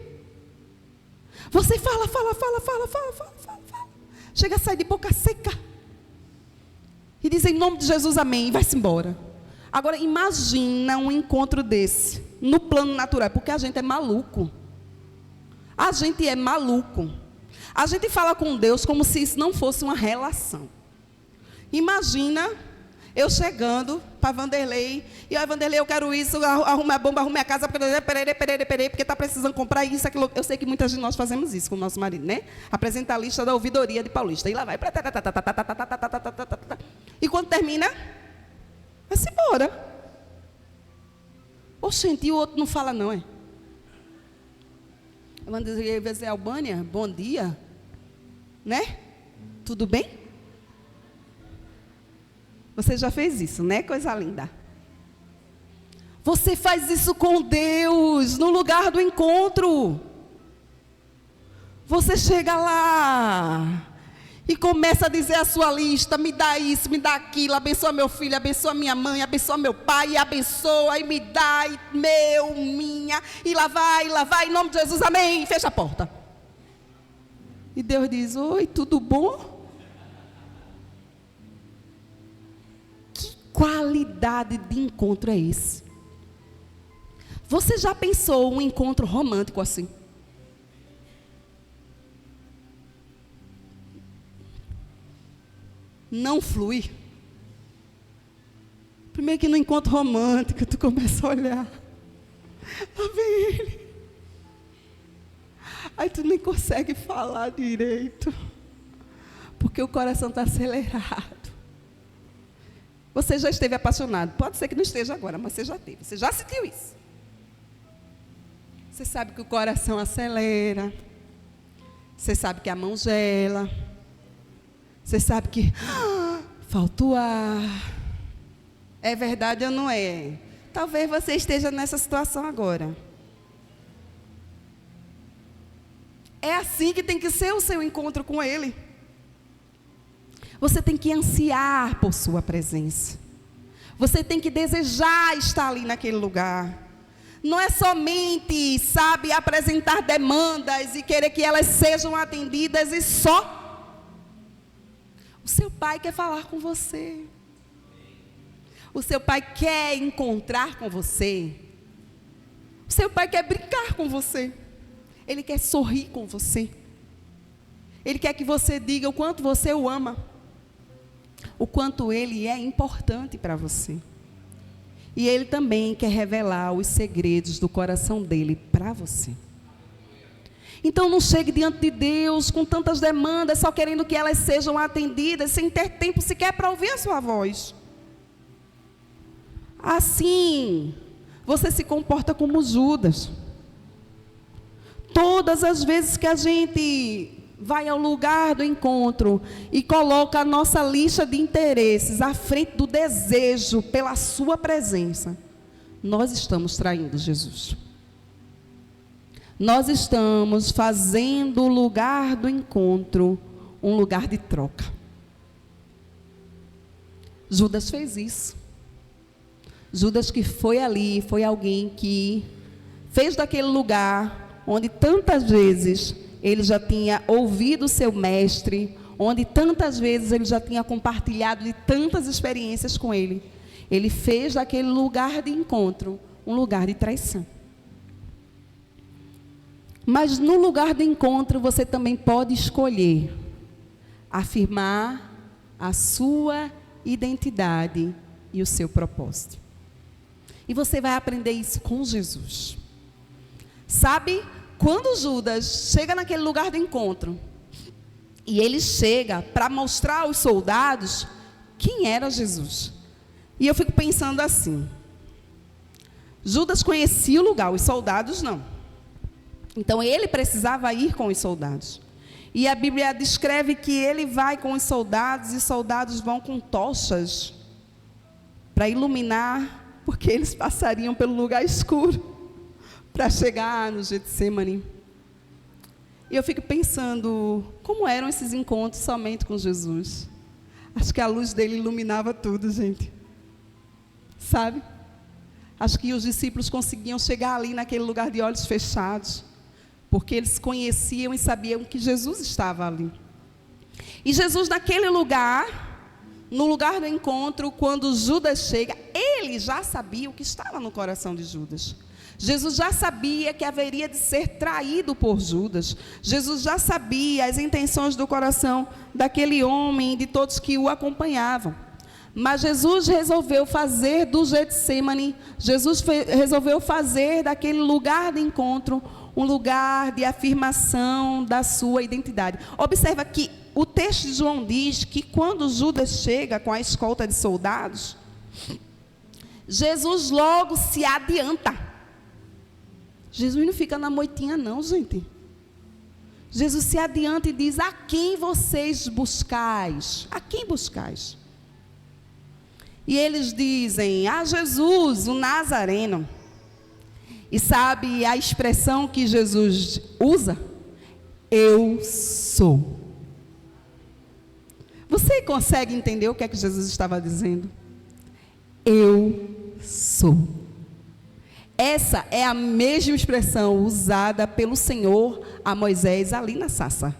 Você fala. Chega a sair de boca seca. E diz em nome de Jesus, amém, e vai-se embora. Agora imagina um encontro desse, no plano natural, porque a gente é maluco. A gente é maluco. A gente fala com Deus como se isso não fosse uma relação. Imagina eu chegando para Vanderlei, e aí, Vanderlei, eu quero isso, arrume a bomba, arrume a casa, porque está precisando comprar isso, aquilo. Eu sei que muitas de nós fazemos isso com o nosso marido, né? Apresenta a lista da ouvidoria de Paulista, e lá vai. E quando termina, vai-se embora. Oxente, e o outro não fala não, é? Vanderlei, VZ Albânia, bom dia. Né? Tudo bem? Você já fez isso, né? Coisa linda. Você faz isso com Deus, no lugar do encontro. Você chega lá e começa a dizer a sua lista: me dá isso, me dá aquilo, abençoa meu filho, abençoa minha mãe, abençoa meu pai, e abençoa, e me dá, e meu, minha, e lá vai, em nome de Jesus, amém, e fecha a porta. E Deus diz: oi, tudo bom? Que qualidade de encontro é esse? Você já pensou um encontro romântico assim? Não flui. Primeiro que no encontro romântico, tu começa a olhar. Lá vem ele. Aí tu nem consegue falar direito, porque o coração está acelerado. Você já esteve apaixonado, pode ser que não esteja agora, mas você já teve, você já sentiu isso. Você sabe que o coração acelera, você sabe que a mão gela, você sabe que falta o ar. É verdade ou não é? Talvez você esteja nessa situação agora. É assim que tem que ser o seu encontro com Ele. Você tem que ansiar por sua presença. Você tem que desejar estar ali naquele lugar. Não é somente, sabe, apresentar demandas e querer que elas sejam atendidas e só. O seu pai quer falar com você. O seu pai quer encontrar com você. O seu pai quer brincar com você. Ele quer sorrir com você. Ele quer que você diga o quanto você o ama. O quanto ele é importante para você. E ele também quer revelar os segredos do coração dele para você. Então não chegue diante de Deus com tantas demandas, só querendo que elas sejam atendidas, sem ter tempo sequer para ouvir a sua voz. Assim, você se comporta como Judas. Todas as vezes que a gente vai ao lugar do encontro e coloca a nossa lista de interesses à frente do desejo pela sua presença, nós estamos traindo Jesus. Nós estamos fazendo o lugar do encontro um lugar de troca. Judas fez isso. Judas que foi ali, foi alguém que fez daquele lugar onde tantas vezes ele já tinha ouvido o seu mestre, onde tantas vezes ele já tinha compartilhado de tantas experiências com ele. Ele fez daquele lugar de encontro um lugar de traição. Mas no lugar do encontro você também pode escolher afirmar a sua identidade e o seu propósito. E você vai aprender isso com Jesus. Sabe, quando Judas chega naquele lugar do encontro, e ele chega para mostrar aos soldados quem era Jesus. E eu fico pensando assim, Judas conhecia o lugar, os soldados não. Então ele precisava ir com os soldados. E a Bíblia descreve que ele vai com os soldados, e os soldados vão com tochas para iluminar, porque eles passariam pelo lugar escuro para chegar no Getsemane. E eu fico pensando, como eram esses encontros somente com Jesus? Acho que a luz dele iluminava tudo, gente. Sabe? Acho que os discípulos conseguiam chegar ali naquele lugar de olhos fechados, porque eles conheciam e sabiam que Jesus estava ali. E Jesus naquele lugar, no lugar do encontro, quando Judas chega, ele já sabia o que estava no coração de Judas. Jesus já sabia que haveria de ser traído por Judas. Jesus já sabia as intenções do coração daquele homem e de todos que o acompanhavam. Mas Jesus resolveu fazer do Getsemane, resolveu fazer daquele lugar de encontro um lugar de afirmação da sua identidade. Observa que o texto de João diz que quando Judas chega com a escolta de soldados, Jesus logo se adianta. Jesus não fica na moitinha não, gente. Jesus se adianta e diz: a quem vocês buscais? A quem buscais? E eles dizem: a Jesus, o Nazareno. E sabe a expressão que Jesus usa? Eu sou. Você consegue entender o que é que Jesus estava dizendo? Eu sou. Essa é a mesma expressão usada pelo Senhor a Moisés ali na sarça.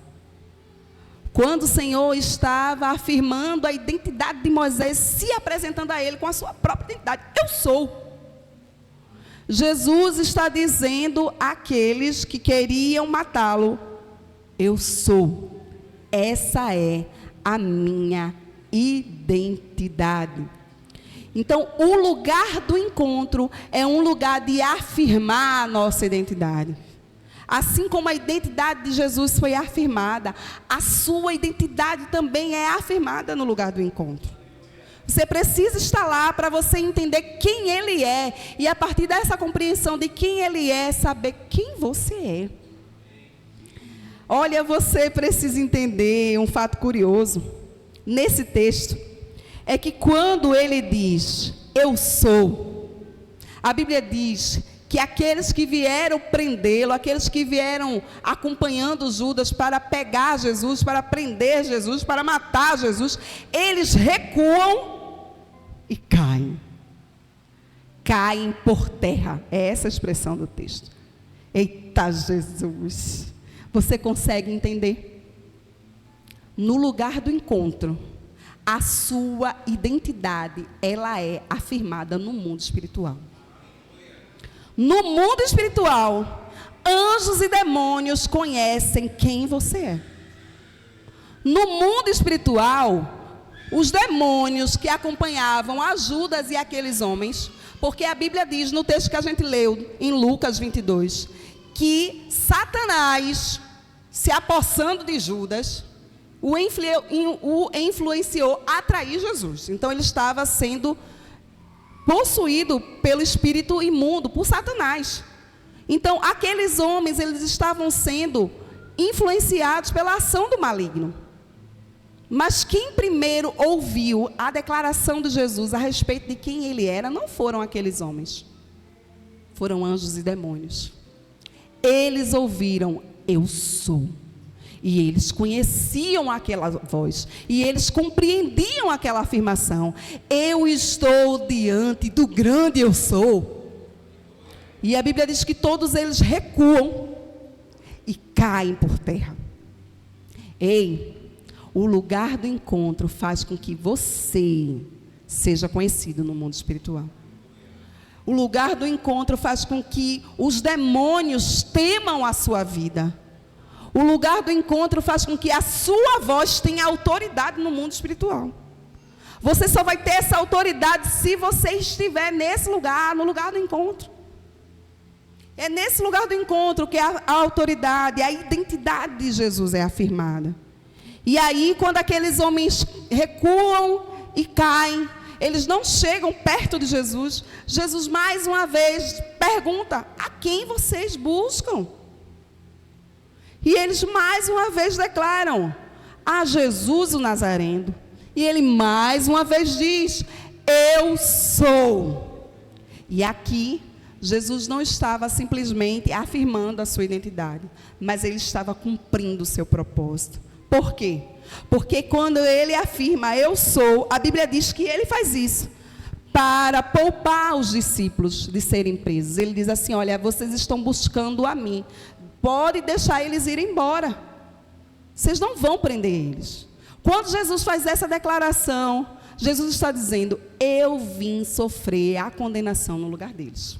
Quando o Senhor estava afirmando a identidade de Moisés, se apresentando a ele com a sua própria identidade. Eu sou. Jesus está dizendo àqueles que queriam matá-lo: eu sou. Essa é a minha identidade. Então, o lugar do encontro é um lugar de afirmar a nossa identidade. Assim como a identidade de Jesus foi afirmada, a sua identidade também é afirmada no lugar do encontro. Você precisa estar lá para você entender quem Ele é. E a partir dessa compreensão de quem Ele é, saber quem você é. Olha, você precisa entender um fato curioso. Nesse texto, é que quando Ele diz, eu sou, a Bíblia diz que aqueles que vieram prendê-lo, aqueles que vieram acompanhando Judas para pegar Jesus, para prender Jesus, para matar Jesus, eles recuam e caem. Caem por terra. É essa a expressão do texto. Eita Jesus! Você consegue entender? No lugar do encontro, a sua identidade, ela é afirmada no mundo espiritual. No mundo espiritual, anjos e demônios conhecem quem você é. No mundo espiritual, os demônios que acompanhavam a Judas e aqueles homens, porque a Bíblia diz no texto que a gente leu, em Lucas 22, que Satanás, se apossando de Judas, o influenciou a trair Jesus. Então ele estava sendo possuído pelo espírito imundo, por Satanás. Então aqueles homens, eles estavam sendo influenciados pela ação do maligno. Mas quem primeiro ouviu a declaração de Jesus a respeito de quem ele era, não foram aqueles homens. Foram anjos e demônios. Eles ouviram, eu sou. E eles conheciam aquela voz. E eles compreendiam aquela afirmação. Eu estou diante do grande eu sou. E a Bíblia diz que todos eles recuam e caem por terra. Ei, o lugar do encontro faz com que você seja conhecido no mundo espiritual. O lugar do encontro faz com que os demônios temam a sua vida. O lugar do encontro faz com que a sua voz tenha autoridade no mundo espiritual. Você só vai ter essa autoridade se você estiver nesse lugar, no lugar do encontro. É nesse lugar do encontro que a autoridade, a identidade de Jesus é afirmada. E aí, quando aqueles homens recuam e caem, eles não chegam perto de Jesus. Jesus, mais uma vez, pergunta, a quem vocês buscam? E eles mais uma vez declaram, a Jesus o Nazareno. E ele mais uma vez diz, eu sou. E aqui, Jesus não estava simplesmente afirmando a sua identidade, mas ele estava cumprindo o seu propósito. Por quê? Porque quando ele afirma, eu sou, a Bíblia diz que ele faz isso para poupar os discípulos de serem presos. Ele diz assim, olha, vocês estão buscando a mim. Pode deixar eles irem embora. Vocês não vão prender eles. Quando Jesus faz essa declaração, Jesus está dizendo, eu vim sofrer a condenação no lugar deles.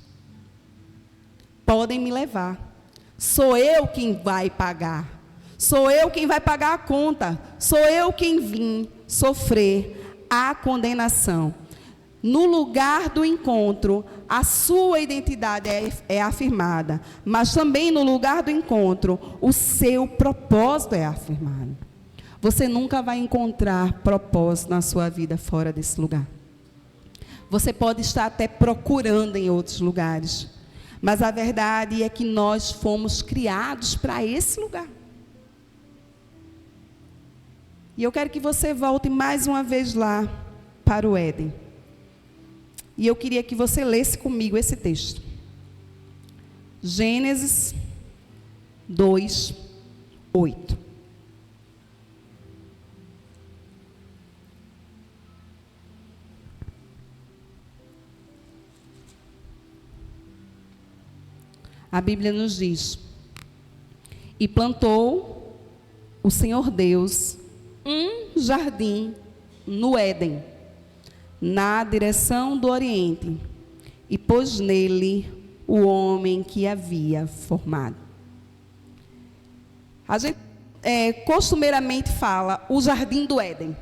Podem me levar. Sou eu quem vai pagar. Sou eu quem vai pagar a conta. Sou eu quem vim sofrer a condenação. No lugar do encontro, a sua identidade é afirmada, mas também no lugar do encontro, o seu propósito é afirmado. Você nunca vai encontrar propósito na sua vida fora desse lugar. Você pode estar até procurando em outros lugares, mas a verdade é que nós fomos criados para esse lugar. E eu quero que você volte mais uma vez lá para o Éden. E eu queria que você lesse comigo esse texto. Gênesis 2, 8. A Bíblia nos diz, e plantou o Senhor Deus um jardim no Éden, na direção do Oriente, e pôs nele o homem que havia formado. A gente costumeiramente fala o jardim do Éden.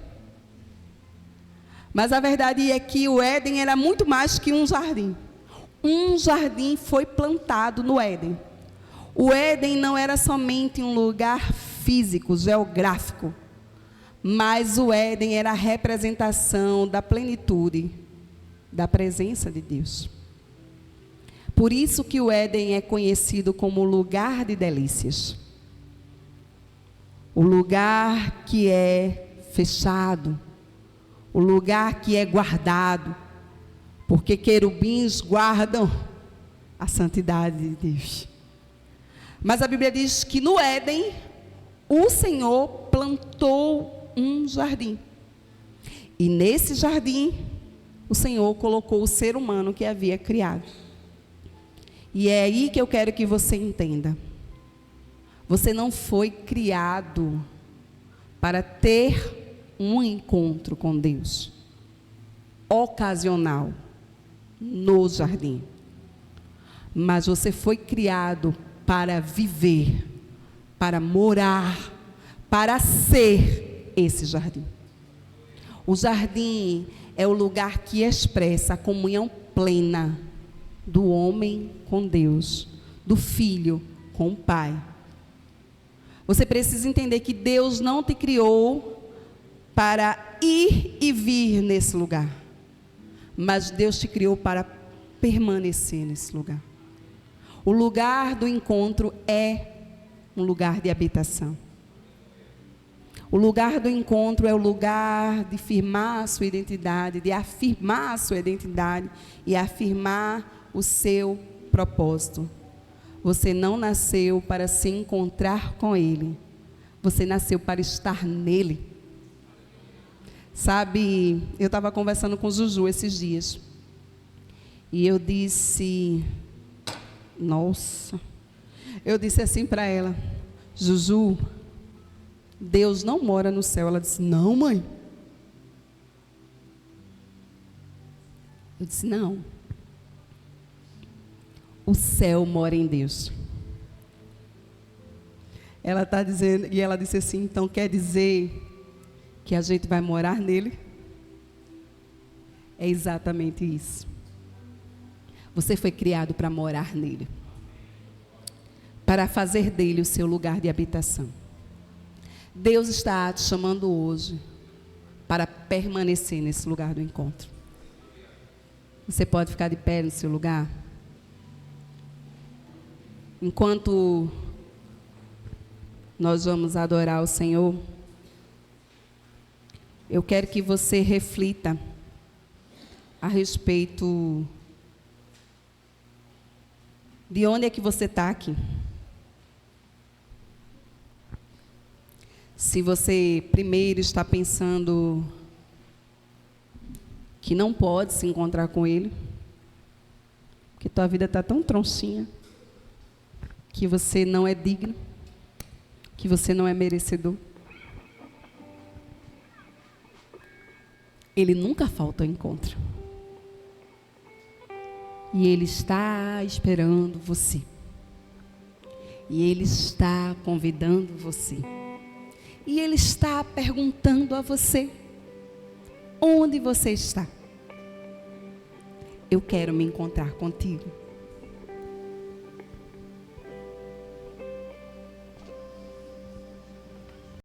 Mas a verdade é que o Éden era muito mais que um jardim. Um jardim foi plantado no Éden. O Éden não era somente um lugar físico, geográfico, mas o Éden era a representação da plenitude da presença de Deus. Por isso que o Éden é conhecido como lugar de delícias. O lugar que é fechado, o lugar que é guardado, porque querubins guardam a santidade de Deus. Mas a Bíblia diz que no Éden, o Senhor plantou um jardim. E nesse jardim, o Senhor colocou o ser humano que havia criado. E é aí que eu quero que você entenda. Você não foi criado para ter um encontro com Deus ocasional no jardim. Mas você foi criado para viver, para morar, para ser esse jardim. O jardim é o lugar que expressa a comunhão plena do homem com Deus, do filho com o Pai. Você precisa entender que Deus não te criou para ir e vir nesse lugar, mas Deus te criou para permanecer nesse lugar. O lugar do encontro é um lugar de habitação. O lugar do encontro é o lugar de firmar a sua identidade, de afirmar a sua identidade e afirmar o seu propósito. Você não nasceu para se encontrar com Ele. Você nasceu para estar nele. Sabe, eu estava conversando com o Juju esses dias. E eu disse, nossa, eu disse assim para ela, Juju, Deus não mora no céu. Ela disse, não, mãe. Eu disse, não. O céu mora em Deus. Ela está dizendo, e ela disse assim, então quer dizer que a gente vai morar nele? É exatamente isso. Você foi criado para morar nele, para fazer dele o seu lugar de habitação. Deus está te chamando hoje para permanecer nesse lugar do encontro. Você pode ficar de pé no seu lugar? Enquanto nós vamos adorar o Senhor, eu quero que você reflita a respeito de onde é que você está aqui. Se você primeiro está pensando que não pode se encontrar com Ele, que tua vida está tão tronchinha, que você não é digno, que você não é merecedor. Ele nunca falta ao encontro. E Ele está esperando você. E Ele está convidando você. E Ele está perguntando a você, onde você está? Eu quero me encontrar contigo.